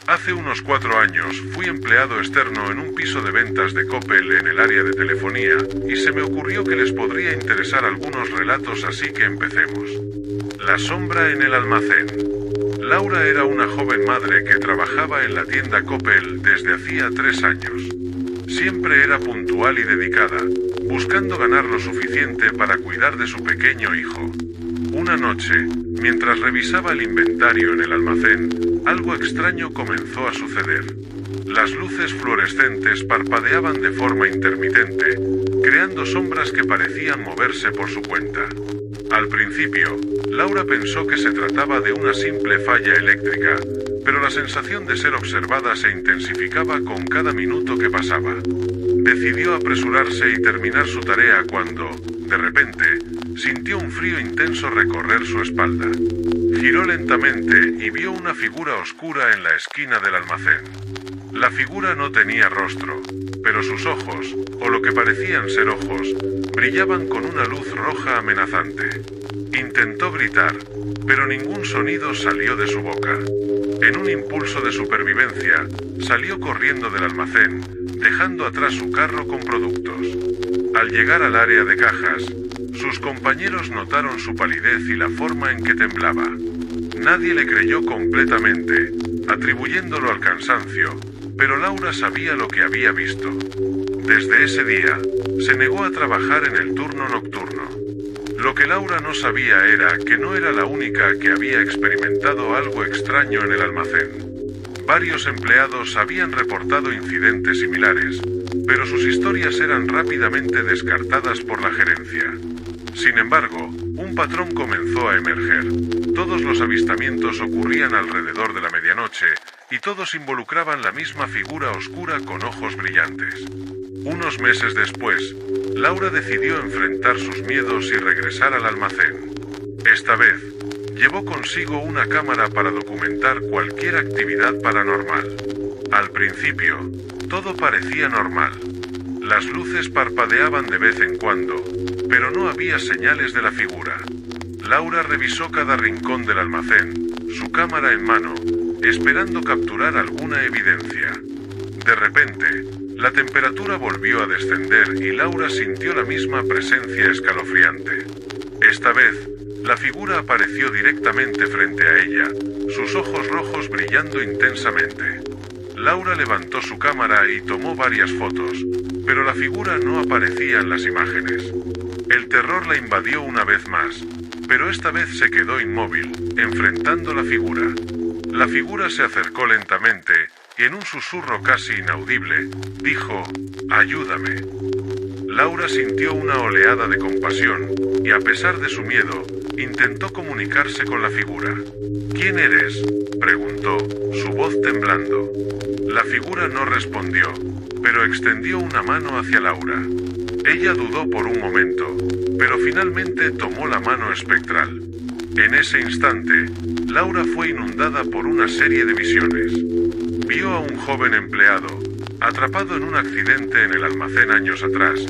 Hace unos 4 años fui empleado externo en un piso de ventas de Coppel en el área de telefonía y se me ocurrió que les podría interesar algunos relatos, así que empecemos. La sombra en el almacén. Laura era una joven madre que trabajaba en la tienda Coppel desde hacía 3 años. Siempre era puntual y dedicada, buscando ganar lo suficiente para cuidar de su pequeño hijo. Una noche, mientras revisaba el inventario en el almacén, algo extraño comenzó a suceder. Las luces fluorescentes parpadeaban de forma intermitente, creando sombras que parecían moverse por su cuenta. Al principio, Laura pensó que se trataba de una simple falla eléctrica, pero la sensación de ser observada se intensificaba con cada minuto que pasaba. Decidió apresurarse y terminar su tarea cuando, de repente, sintió un frío intenso recorrer su espalda. Giró lentamente y vio una figura oscura en la esquina del almacén. La figura no tenía rostro, pero sus ojos, o lo que parecían ser ojos, brillaban con una luz roja amenazante. Intentó gritar, pero ningún sonido salió de su boca. En un impulso de supervivencia, salió corriendo del almacén, dejando atrás su carro con productos. Al llegar al área de cajas, sus compañeros notaron su palidez y la forma en que temblaba. Nadie le creyó completamente, atribuyéndolo al cansancio, pero Laura sabía lo que había visto. Desde ese día, se negó a trabajar en el turno nocturno. Lo que Laura no sabía era que no era la única que había experimentado algo extraño en el almacén. Varios empleados habían reportado incidentes similares, pero sus historias eran rápidamente descartadas por la gerencia. Sin embargo, un patrón comenzó a emerger. Todos los avistamientos ocurrían alrededor de la medianoche, y todos involucraban la misma figura oscura con ojos brillantes. Unos meses después, Laura decidió enfrentar sus miedos y regresar al almacén. Esta vez, llevó consigo una cámara para documentar cualquier actividad paranormal. Al principio, todo parecía normal. Las luces parpadeaban de vez en cuando, pero no había señales de la figura. Laura revisó cada rincón del almacén, su cámara en mano, esperando capturar alguna evidencia. De repente, la temperatura volvió a descender y Laura sintió la misma presencia escalofriante. Esta vez, la figura apareció directamente frente a ella, sus ojos rojos brillando intensamente. Laura levantó su cámara y tomó varias fotos, pero la figura no aparecía en las imágenes. El terror la invadió una vez más, pero esta vez se quedó inmóvil, enfrentando la figura. La figura se acercó lentamente, y en un susurro casi inaudible, dijo, «Ayúdame». Laura sintió una oleada de compasión, y a pesar de su miedo, intentó comunicarse con la figura. «¿Quién eres?», preguntó, su voz temblando. La figura no respondió, pero extendió una mano hacia Laura. Ella dudó por un momento, pero finalmente tomó la mano espectral. En ese instante, Laura fue inundada por una serie de visiones. Vio a un joven empleado, atrapado en un accidente en el almacén años atrás,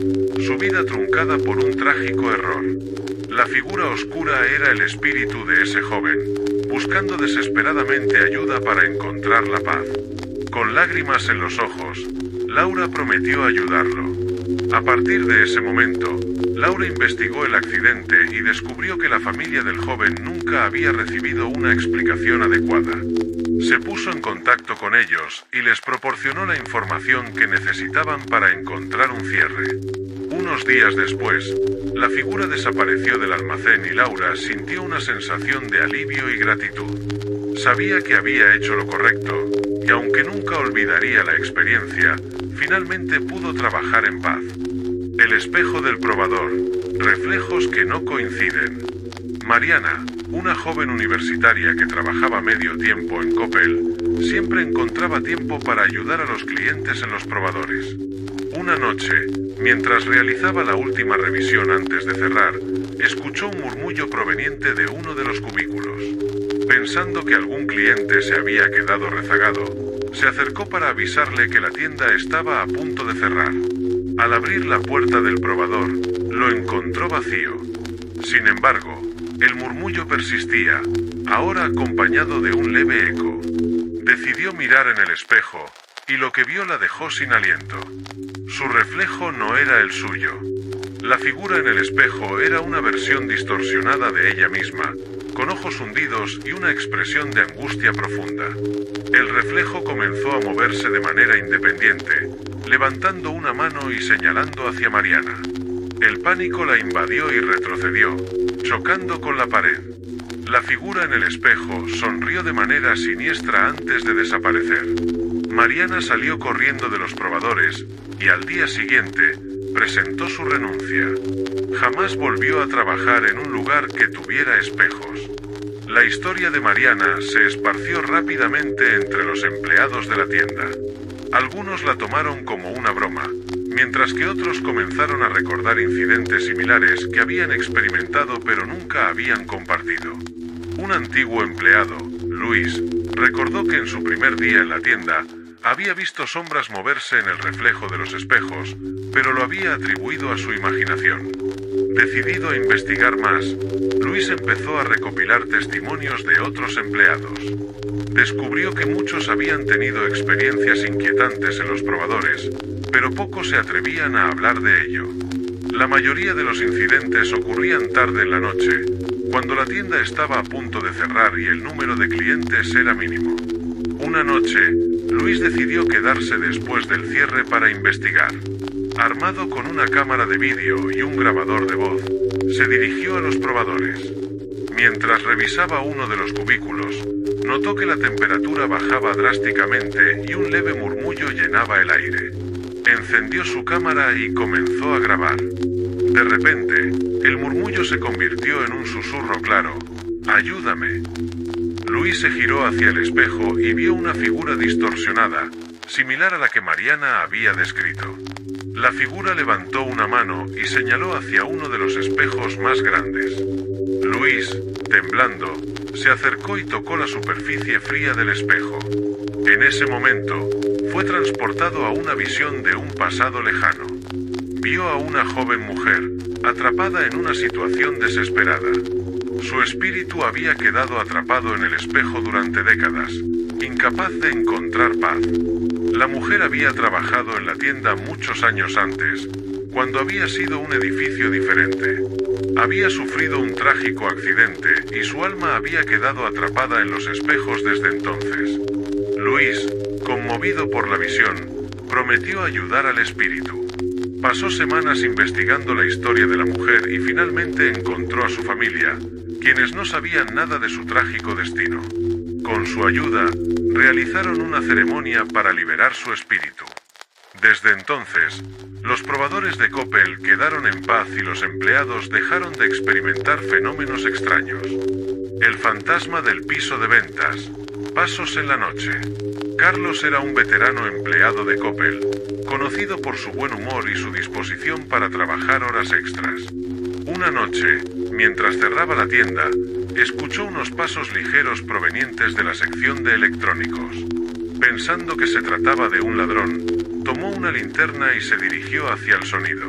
su vida truncada por un trágico error. La figura oscura era el espíritu de ese joven, buscando desesperadamente ayuda para encontrar la paz. Con lágrimas en los ojos, Laura prometió ayudarlo. A partir de ese momento, Laura investigó el accidente y descubrió que la familia del joven nunca había recibido una explicación adecuada. Se puso en contacto con ellos y les proporcionó la información que necesitaban para encontrar un cierre. Unos días después, la figura desapareció del almacén y Laura sintió una sensación de alivio y gratitud. Sabía que había hecho lo correcto, y aunque nunca olvidaría la experiencia, finalmente pudo trabajar en paz. El espejo del probador, reflejos que no coinciden. Mariana, una joven universitaria que trabajaba medio tiempo en Coppel, siempre encontraba tiempo para ayudar a los clientes en los probadores. Una noche, mientras realizaba la última revisión antes de cerrar, escuchó un murmullo proveniente de uno de los cubículos. Pensando que algún cliente se había quedado rezagado, se acercó para avisarle que la tienda estaba a punto de cerrar. Al abrir la puerta del probador, lo encontró vacío. Sin embargo, el murmullo persistía, ahora acompañado de un leve eco. Decidió mirar en el espejo, y lo que vio la dejó sin aliento. Su reflejo no era el suyo. La figura en el espejo era una versión distorsionada de ella misma, con ojos hundidos y una expresión de angustia profunda. El reflejo comenzó a moverse de manera independiente, levantando una mano y señalando hacia Mariana. El pánico la invadió y retrocedió, chocando con la pared. La figura en el espejo sonrió de manera siniestra antes de desaparecer. Mariana salió corriendo de los probadores, y al día siguiente, presentó su renuncia. Jamás volvió a trabajar en un lugar que tuviera espejos. La historia de Mariana se esparció rápidamente entre los empleados de la tienda. Algunos la tomaron como una broma, mientras que otros comenzaron a recordar incidentes similares que habían experimentado pero nunca habían compartido. Un antiguo empleado, Luis, recordó que en su primer día en la tienda había visto sombras moverse en el reflejo de los espejos, pero lo había atribuido a su imaginación. Decidido a investigar más, Luis empezó a recopilar testimonios de otros empleados. Descubrió que muchos habían tenido experiencias inquietantes en los probadores, pero pocos se atrevían a hablar de ello. La mayoría de los incidentes ocurrían tarde en la noche, cuando la tienda estaba a punto de cerrar y el número de clientes era mínimo. Una noche, Luis decidió quedarse después del cierre para investigar. Armado con una cámara de vídeo y un grabador de voz, se dirigió a los probadores. Mientras revisaba uno de los cubículos, notó que la temperatura bajaba drásticamente y un leve murmullo llenaba el aire. Encendió su cámara y comenzó a grabar. De repente, el murmullo se convirtió en un susurro claro: «¡Ayúdame!». Luis se giró hacia el espejo y vio una figura distorsionada, similar a la que Mariana había descrito. La figura levantó una mano y señaló hacia uno de los espejos más grandes. Luis, temblando, se acercó y tocó la superficie fría del espejo. En ese momento, fue transportado a una visión de un pasado lejano. Vio a una joven mujer, atrapada en una situación desesperada. Su espíritu había quedado atrapado en el espejo durante décadas, incapaz de encontrar paz. La mujer había trabajado en la tienda muchos años antes, cuando había sido un edificio diferente. Había sufrido un trágico accidente y su alma había quedado atrapada en los espejos desde entonces. Luis, conmovido por la visión, prometió ayudar al espíritu. Pasó semanas investigando la historia de la mujer y finalmente encontró a su familia, quienes no sabían nada de su trágico destino. Con su ayuda, realizaron una ceremonia para liberar su espíritu. Desde entonces, los probadores de Coppel quedaron en paz y los empleados dejaron de experimentar fenómenos extraños. El fantasma del piso de ventas. Pasos en la noche. Carlos era un veterano empleado de Coppel, conocido por su buen humor y su disposición para trabajar horas extras. Una noche, mientras cerraba la tienda, escuchó unos pasos ligeros provenientes de la sección de electrónicos. Pensando que se trataba de un ladrón, tomó una linterna y se dirigió hacia el sonido.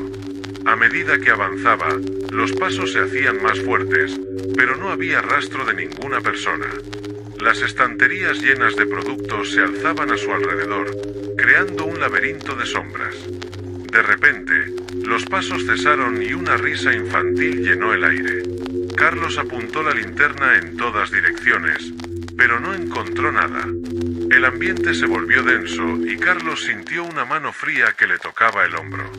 A medida que avanzaba, los pasos se hacían más fuertes, pero no había rastro de ninguna persona. Las estanterías llenas de productos se alzaban a su alrededor, creando un laberinto de sombras. De repente, los pasos cesaron y una risa infantil llenó el aire. Carlos apuntó la linterna en todas direcciones, pero no encontró nada. El ambiente se volvió denso y Carlos sintió una mano fría que le tocaba el hombro.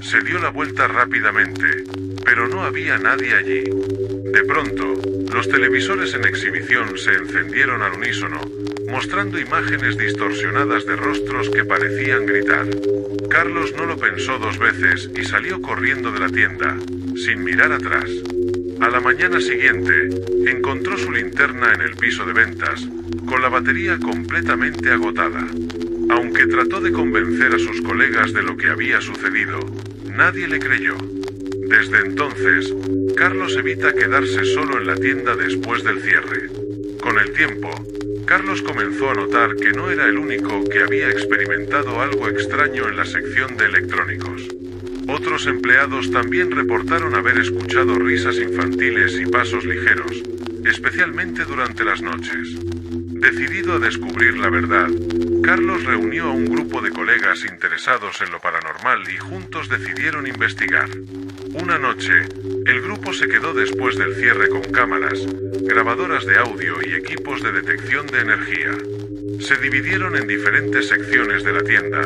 Se dio la vuelta rápidamente, pero no había nadie allí. De pronto, los televisores en exhibición se encendieron al unísono, mostrando imágenes distorsionadas de rostros que parecían gritar. Carlos no lo pensó dos veces y salió corriendo de la tienda, sin mirar atrás. A la mañana siguiente, encontró su linterna en el piso de ventas, con la batería completamente agotada. Aunque trató de convencer a sus colegas de lo que había sucedido, nadie le creyó. Desde entonces, Carlos evita quedarse solo en la tienda después del cierre. Con el tiempo, Carlos comenzó a notar que no era el único que había experimentado algo extraño en la sección de electrónicos. Otros empleados también reportaron haber escuchado risas infantiles y pasos ligeros, especialmente durante las noches. Decidido a descubrir la verdad, Carlos reunió a un grupo de colegas interesados en lo paranormal y juntos decidieron investigar. Una noche, el grupo se quedó después del cierre con cámaras, grabadoras de audio y equipos de detección de energía. Se dividieron en diferentes secciones de la tienda,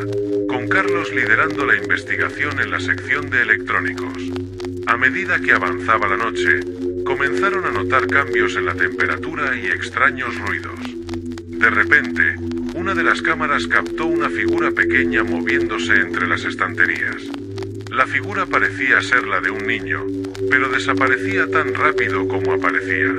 con Carlos liderando la investigación en la sección de electrónicos. A medida que avanzaba la noche, comenzaron a notar cambios en la temperatura y extraños ruidos. De repente, una de las cámaras captó una figura pequeña moviéndose entre las estanterías. La figura parecía ser la de un niño, pero desaparecía tan rápido como aparecía.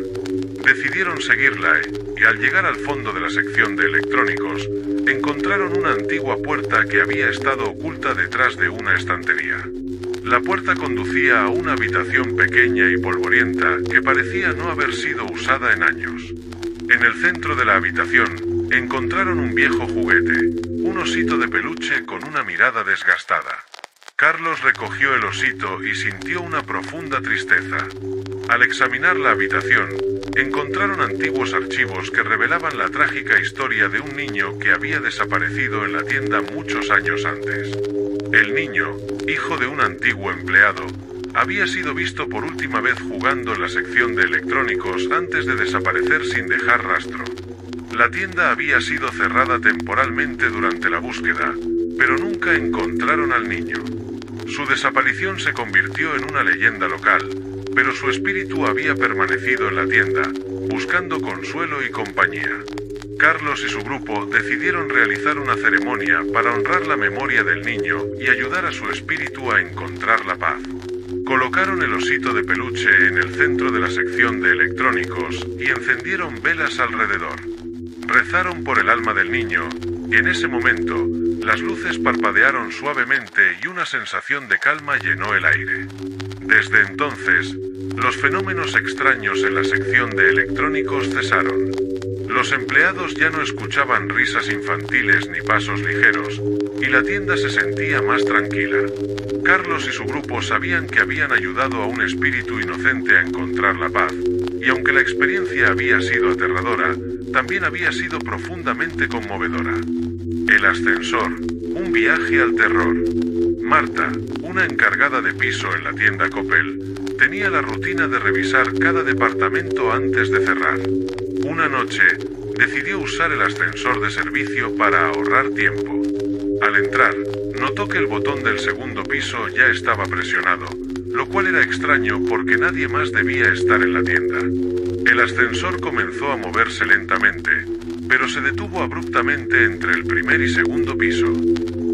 Decidieron seguirla y al llegar al fondo de la sección de electrónicos, encontraron una antigua puerta que había estado oculta detrás de una estantería. La puerta conducía a una habitación pequeña y polvorienta que parecía no haber sido usada en años. En el centro de la habitación, encontraron un viejo juguete, un osito de peluche con una mirada desgastada. Carlos recogió el osito y sintió una profunda tristeza. Al examinar la habitación, encontraron antiguos archivos que revelaban la trágica historia de un niño que había desaparecido en la tienda muchos años antes. El niño, hijo de un antiguo empleado, había sido visto por última vez jugando en la sección de electrónicos antes de desaparecer sin dejar rastro. La tienda había sido cerrada temporalmente durante la búsqueda, pero nunca encontraron al niño. Su desaparición se convirtió en una leyenda local, pero su espíritu había permanecido en la tienda, buscando consuelo y compañía. Carlos y su grupo decidieron realizar una ceremonia para honrar la memoria del niño y ayudar a su espíritu a encontrar la paz. Colocaron el osito de peluche en el centro de la sección de electrónicos y encendieron velas alrededor. Rezaron por el alma del niño, y en ese momento, las luces parpadearon suavemente y una sensación de calma llenó el aire. Desde entonces, los fenómenos extraños en la sección de electrónicos cesaron. Los empleados ya no escuchaban risas infantiles ni pasos ligeros, y la tienda se sentía más tranquila. Carlos y su grupo sabían que habían ayudado a un espíritu inocente a encontrar la paz, y aunque la experiencia había sido aterradora, también había sido profundamente conmovedora. El ascensor, un viaje al terror. Marta, una encargada de piso en la tienda Coppel, tenía la rutina de revisar cada departamento antes de cerrar. Una noche, decidió usar el ascensor de servicio para ahorrar tiempo. Al entrar, notó que el botón del segundo piso ya estaba presionado, lo cual era extraño porque nadie más debía estar en la tienda. El ascensor comenzó a moverse lentamente, pero se detuvo abruptamente entre el primer y segundo piso.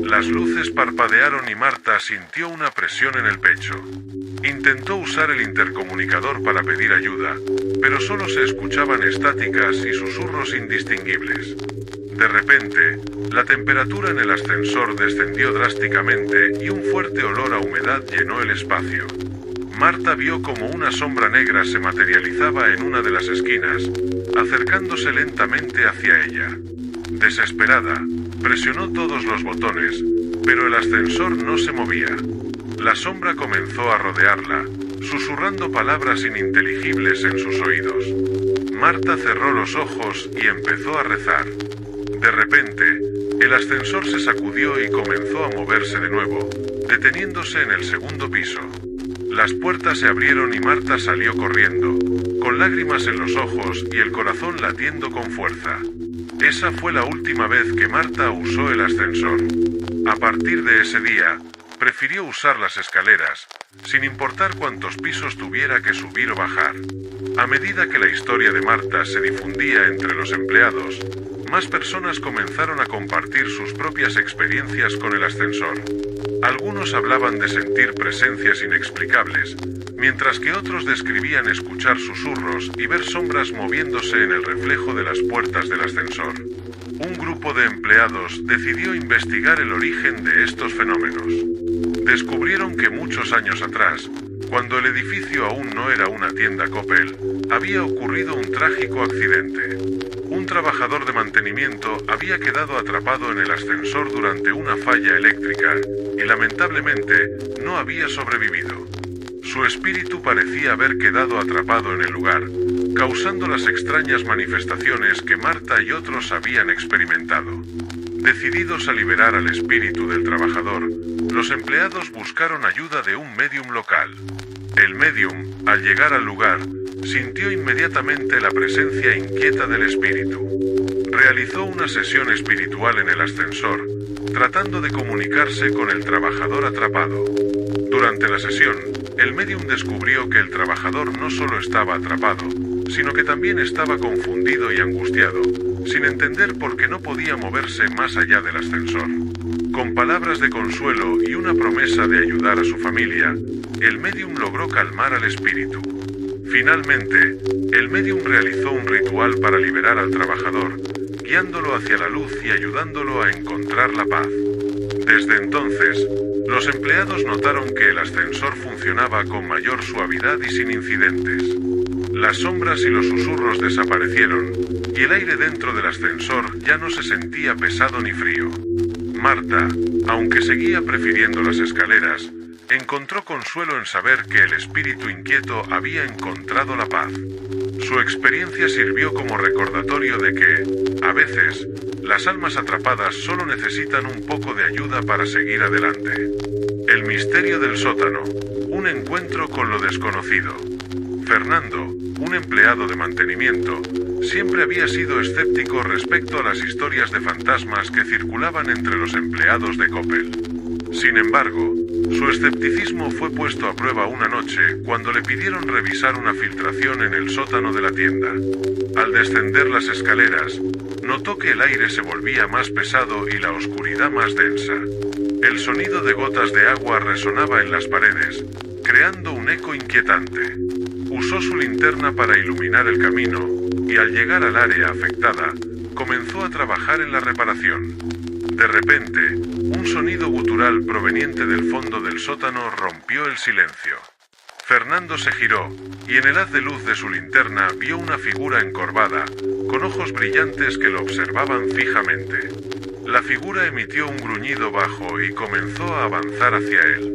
Las luces parpadearon y Marta sintió una presión en el pecho. Intentó usar el intercomunicador para pedir ayuda, pero solo se escuchaban estáticas y susurros indistinguibles. De repente, la temperatura en el ascensor descendió drásticamente y un fuerte olor a humedad llenó el espacio. Marta vio como una sombra negra se materializaba en una de las esquinas, acercándose lentamente hacia ella. Desesperada, presionó todos los botones, pero el ascensor no se movía. La sombra comenzó a rodearla, susurrando palabras ininteligibles en sus oídos. Marta cerró los ojos y empezó a rezar. De repente, el ascensor se sacudió y comenzó a moverse de nuevo, deteniéndose en el segundo piso. Las puertas se abrieron y Marta salió corriendo, con lágrimas en los ojos y el corazón latiendo con fuerza. Esa fue la última vez que Marta usó el ascensor. A partir de ese día, prefirió usar las escaleras, sin importar cuántos pisos tuviera que subir o bajar. A medida que la historia de Marta se difundía entre los empleados, más personas comenzaron a compartir sus propias experiencias con el ascensor. Algunos hablaban de sentir presencias inexplicables, mientras que otros describían escuchar susurros y ver sombras moviéndose en el reflejo de las puertas del ascensor. Un grupo de empleados decidió investigar el origen de estos fenómenos. Descubrieron que muchos años atrás, cuando el edificio aún no era una tienda Coppel, había ocurrido un trágico accidente. Un trabajador de mantenimiento había quedado atrapado en el ascensor durante una falla eléctrica y lamentablemente no había sobrevivido. Su espíritu parecía haber quedado atrapado en el lugar, causando las extrañas manifestaciones que Marta y otros habían experimentado. Decididos a liberar al espíritu del trabajador, los empleados buscaron ayuda de un médium local. El médium, al llegar al lugar, sintió inmediatamente la presencia inquieta del espíritu. Realizó una sesión espiritual en el ascensor, tratando de comunicarse con el trabajador atrapado. Durante la sesión, el médium descubrió que el trabajador no solo estaba atrapado, sino que también estaba confundido y angustiado, sin entender por qué no podía moverse más allá del ascensor. Con palabras de consuelo y una promesa de ayudar a su familia, el médium logró calmar al espíritu. Finalmente, el médium realizó un ritual para liberar al trabajador, guiándolo hacia la luz y ayudándolo a encontrar la paz. Desde entonces, los empleados notaron que el ascensor funcionaba con mayor suavidad y sin incidentes. Las sombras y los susurros desaparecieron, y el aire dentro del ascensor ya no se sentía pesado ni frío. Marta, aunque seguía prefiriendo las escaleras, encontró consuelo en saber que el espíritu inquieto había encontrado la paz. Su experiencia sirvió como recordatorio de que, a veces, las almas atrapadas solo necesitan un poco de ayuda para seguir adelante. El misterio del sótano, un encuentro con lo desconocido. Fernando, un empleado de mantenimiento, siempre había sido escéptico respecto a las historias de fantasmas que circulaban entre los empleados de Coppel. Sin embargo, su escepticismo fue puesto a prueba una noche cuando le pidieron revisar una filtración en el sótano de la tienda. Al descender las escaleras, notó que el aire se volvía más pesado y la oscuridad más densa. El sonido de gotas de agua resonaba en las paredes, creando un eco inquietante. Usó su linterna para iluminar el camino, y al llegar al área afectada, comenzó a trabajar en la reparación. De repente, un sonido gutural proveniente del fondo del sótano rompió el silencio. Fernando se giró, y en el haz de luz de su linterna vio una figura encorvada, con ojos brillantes que lo observaban fijamente. La figura emitió un gruñido bajo y comenzó a avanzar hacia él.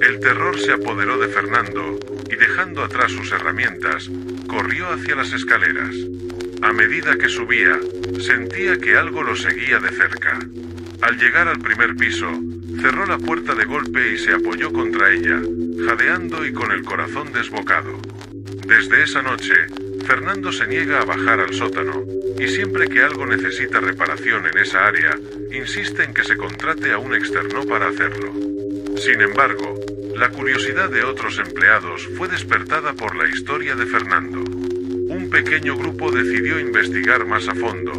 El terror se apoderó de Fernando, y dejando atrás sus herramientas, corrió hacia las escaleras. A medida que subía, sentía que algo lo seguía de cerca. Al llegar al primer piso, cerró la puerta de golpe y se apoyó contra ella, jadeando y con el corazón desbocado. Desde esa noche, Fernando se niega a bajar al sótano, y siempre que algo necesita reparación en esa área, insiste en que se contrate a un externo para hacerlo. Sin embargo, la curiosidad de otros empleados fue despertada por la historia de Fernando. Un pequeño grupo decidió investigar más a fondo,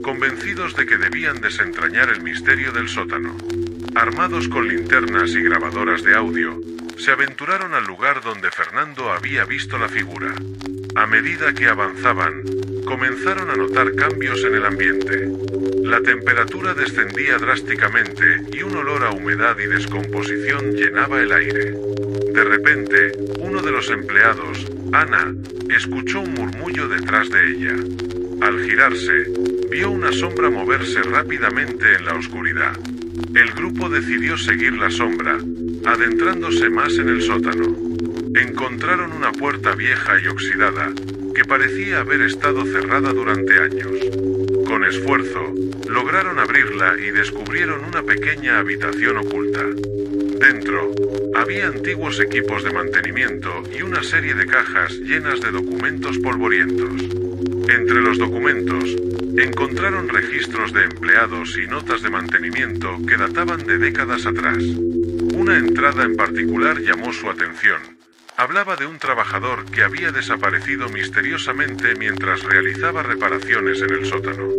convencidos de que debían desentrañar el misterio del sótano. Armados con linternas y grabadoras de audio, se aventuraron al lugar donde Fernando había visto la figura. A medida que avanzaban, comenzaron a notar cambios en el ambiente. La temperatura descendía drásticamente y un olor a humedad y descomposición llenaba el aire. De repente, uno de los empleados, Ana, escuchó un murmullo detrás de ella. Al girarse, vio una sombra moverse rápidamente en la oscuridad. El grupo decidió seguir la sombra, adentrándose más en el sótano. Encontraron una puerta vieja y oxidada, que parecía haber estado cerrada durante años. Con esfuerzo, lograron abrirla y descubrieron una pequeña habitación oculta. Dentro, había antiguos equipos de mantenimiento y una serie de cajas llenas de documentos polvorientos. Entre los documentos, encontraron registros de empleados y notas de mantenimiento que databan de décadas atrás. Una entrada en particular llamó su atención. Hablaba de un trabajador que había desaparecido misteriosamente mientras realizaba reparaciones en el sótano.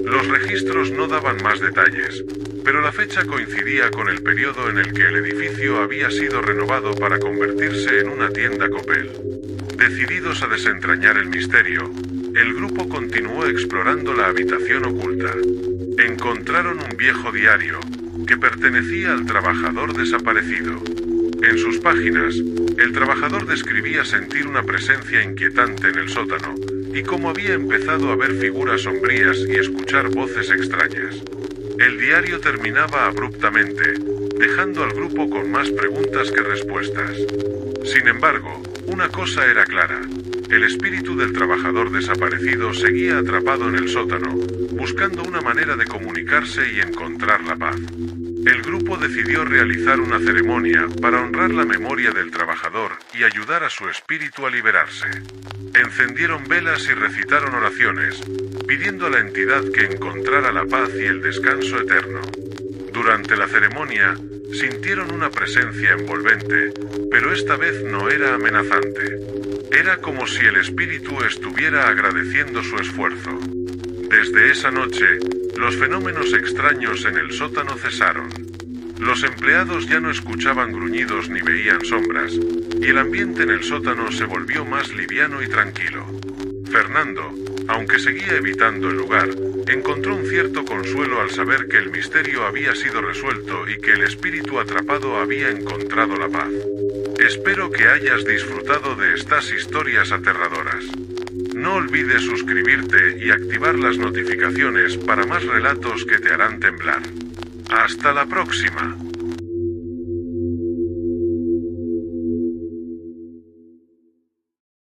Los registros no daban más detalles, pero la fecha coincidía con el periodo en el que el edificio había sido renovado para convertirse en una tienda Coppel. Decididos a desentrañar el misterio, el grupo continuó explorando la habitación oculta. Encontraron un viejo diario, que pertenecía al trabajador desaparecido. En sus páginas, el trabajador describía sentir una presencia inquietante en el sótano, y cómo había empezado a ver figuras sombrías y escuchar voces extrañas. El diario terminaba abruptamente, dejando al grupo con más preguntas que respuestas. Sin embargo, una cosa era clara. El espíritu del trabajador desaparecido seguía atrapado en el sótano, buscando una manera de comunicarse y encontrar la paz. El grupo decidió realizar una ceremonia para honrar la memoria del trabajador y ayudar a su espíritu a liberarse. Encendieron velas y recitaron oraciones, pidiendo a la entidad que encontrara la paz y el descanso eterno. Durante la ceremonia, sintieron una presencia envolvente, pero esta vez no era amenazante. Era como si el espíritu estuviera agradeciendo su esfuerzo. Desde esa noche, los fenómenos extraños en el sótano cesaron. Los empleados ya no escuchaban gruñidos ni veían sombras, y el ambiente en el sótano se volvió más liviano y tranquilo. Fernando, aunque seguía evitando el lugar, encontró un cierto consuelo al saber que el misterio había sido resuelto y que el espíritu atrapado había encontrado la paz. Espero que hayas disfrutado de estas historias aterradoras. No olvides suscribirte y activar las notificaciones para más relatos que te harán temblar. ¡Hasta la próxima!